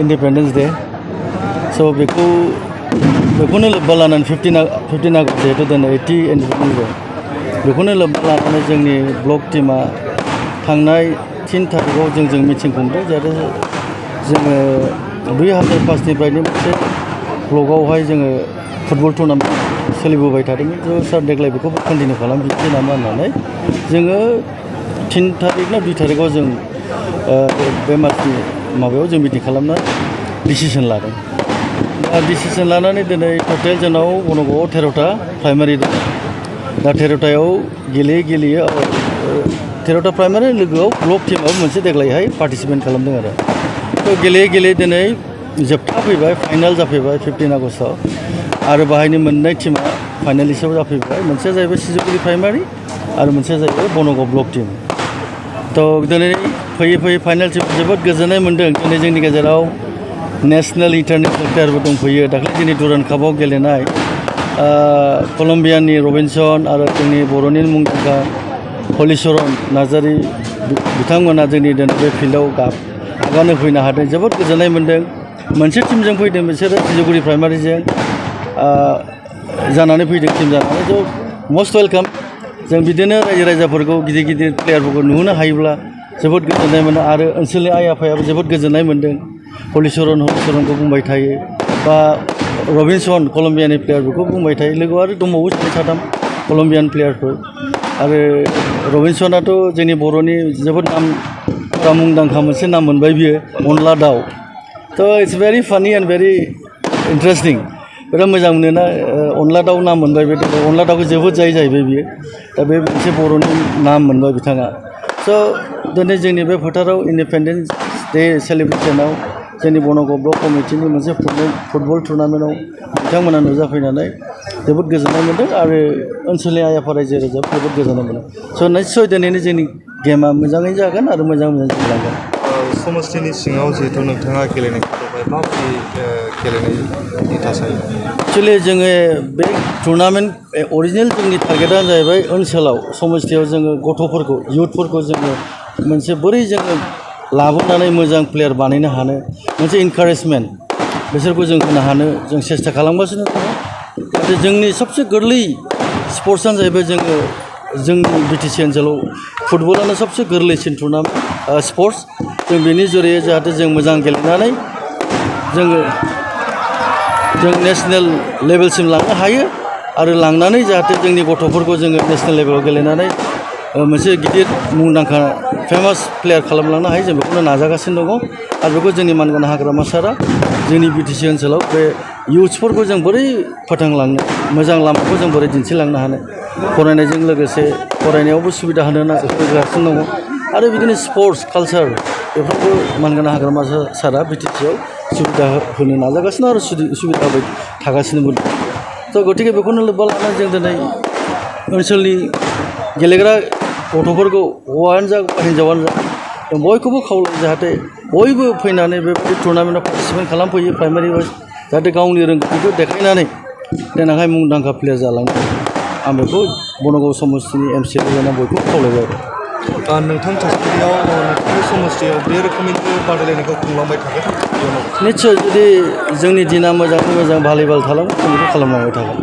independence day so बेखौनो लोब्बा लानानै 15 आगस्ट जिहेतु दिनै 80 इंडिपेंडेंस डे बेखौनो लोब्बा लानानै जोंनि ब्लक टीमा थांनाय 3 तारिखआव जों मिटिं खुंदों जाहाथे जोङो 2005निफ्रायनो मोनसे ब्लकआवहाय जोङो फुटबल टुर्नामेन्ट सोलिबोबाय थादोंमोन ज' सार देग्लाय बेखौ कन्टिनिउ खालामफिनसै नामा होननानै जोङो 3 तारिख ना 2 तारिखआव जों बे मासनि माबायाव जों मिटिं खालामना डिसिसन लादों दा डिसिसन लानानै दिनै टटेल जोंनाव बनगावआव 13टा प्राइमारि दं दा 13टायाव गेलेयो 13टा प्राइमारि लोगोआव ब्लक टीमाबो मोनसे देग्लायहाय पार्टिसिपेट खालामदों आरो थ' गेलेयै दिनै जोबथा फैबाय फाइनाल जाफैबाय 15 आगस्टआव आरो बाहायनो मोननाय टीमा फाइनालिस्टआव जाफैबाय मोनसेया जाहैबाय सिजुगुरि प्राइमारि आरो मोनसेया जाहैबाय बनगाव ब्लक टीम थ' दिनै फैयै फाइनालसिम जोबोद गोजोननाय मोन्दों दिनै जोंनि गेजेराव नेशनेल इन्टारनेशनेल प्लेयारबो दंफैयो दाख्लै जोंनि दुरान्ड कापआव गेलेनाय कलम्बियानि रबिनसन आरो जोंनि बर'नि मुंदांखा हलिचरन नार्जारी बिथांमोना जोंनि दिनै बे फिल्डआव आगान होफैनो हादों जोबोद गोजोननाय मोन्दों मोनसे टीमजों फैदों बिसोरो सिजुगुरि प्राइमारिजों जानानै फैदों टीम जानानै थ' मस्ट वेलकाम जों बिदिनो रायजो राजाफोरखौ गिदिर प्लेयारफोरखौ नुहोनो हायोब्ला जोबोद गोजोननाय मोनो आरो ओनसोलनि आइ आफायाबो जोबोद गोजोननाय मोन्दों हलिचरनखौ बुंबाय थायो बा रबिनसन कलम्बियानि प्लेयारफोरखौ बुंबाय थायो लोगोआव आरो दंबावो 2-3 कलम्बियान प्लेयारफोर आरो रबिनसनाथ' जोंनि बर'नि जोबोद मुंदांखा मोनसे नाम मोनबाय बियो अनला दाउ थ' इट्स भेरि फानि एन्ड भेरि इन्टारेस्टिं बिराद मोजां मोनोना अनला दाउ नाम मोनबाय बे अनला दाउखौ जोबोद जायो जाहैबाय बियो दा बे मोनसे बर'नि नाम मोनबाय बिथाङा स' दिनै जोंनि बे फोथाराव इन्डिपेन्डेन्स डे सेलिब्रेसनाव जोंनि बनगाव ब्लक कमिटिनि मोनसे फुटबल टुर्नामेन्टआव बिथांमोना नुजाफैनानै जोबोद गोजोननाय मोन्दों आरो ओनसोलनि आइ आफा रायजो राजा जोबोद गोजोननाय मोनो स' निस्सय दिनैनो जोंनि गेमा मोजाङै जागोन आरो मोजां जालांगोन समष्टिनि सिङाव जिहेतु नोंथाङा गेलेनायखौ माबायदि गेलेनायनि थासारि एक्सुवेलि जोङो बे टुर्नामेन्ट अरिजिनेल जोंनि टारगेटआ जाहैबाय ओनसोलाव समष्टियाव जोङो गथ'फोरखौ इयुथफोरखौ जोङो मोनसे बोरै जोङो लाबोनानै मोजां प्लेयार बानायनो हानो मोनसे इनकारेजमेन्ट बिसोरखौ जों होनो हानो जों सेस्था खालामगासिनो दङ नाथाय जोंनि सबसे गोरलै स्पर्ट्सआनो जाहैबाय जोंनि बिटिसि ओनसोलाव फुटबलानो सबसे गोरलैसिन टुर्नामेन्ट स्पर्ट्स जों बेनि जरियै जाहाथे जों मोजां गेलेनानै जों नेशनेल लेभेलसिम लांनो हायो आरो लांनानै जाहाथे जोंनि गथ'फोरखौ जोङो नेशनेल लेभेलाव गेलेनानै मोनसे गिदिर मुंदांखा फेमास प्लेयार खालामलांनो हायो जों बेखौनो नाजागासिनो दङ आरो बेखौ जोंनि मानगोनां हाग्रामा सारा जोंनि बिटिसि ओनसोलाव बे इयुथ्सफोरखौ जों बोरै फोथांलांनो मोजां लामाखौ जों बोरै दिन्थिलांनो हानो फरायनायजों लोगोसे फरायनायावबो सुबिदा होगासिनो दङ आरो बिदिनो स्पर्ट्स कालचार बेफोरखौ मानगोनां हाग्रामा सारा बिटिसिआव सुबिदा होनो नाजागासिनो आरो सुबिदा होबाय थागासिनोबो दं थ' गतिके बेखौनो लोब्बा लानानै जों दिनै ओनसोलनि गेलेग्रा गथ'फोरखौ हौवायानो जा हिन्जावानो जा जों बयखौबो खावलायो जाहाथे बयबो फैनानै बेबायदि टुर्नामेन्टआव पार्टिसिपेट खालामफैयो प्राइमारि वाइज जाहाथे गावनि रोंगौथिखौ देखायनानै देनांहाय मुंदांखा प्लेयार जालाङो आं बेखौ बनगाव समष्टिनि एमसिएलए बयखौबो खावलायबाय आरो नोंथांनि थासारियाव नोंथांनि समष्टियाव बे रोखोमैनो बादायलायनायखौ खुंलांबाय थागोन निस्सय जुदि जोंनि दिना मोजाङै मोजां भलिबल थालाङो जों बेखौ खालामलांबाय थागोन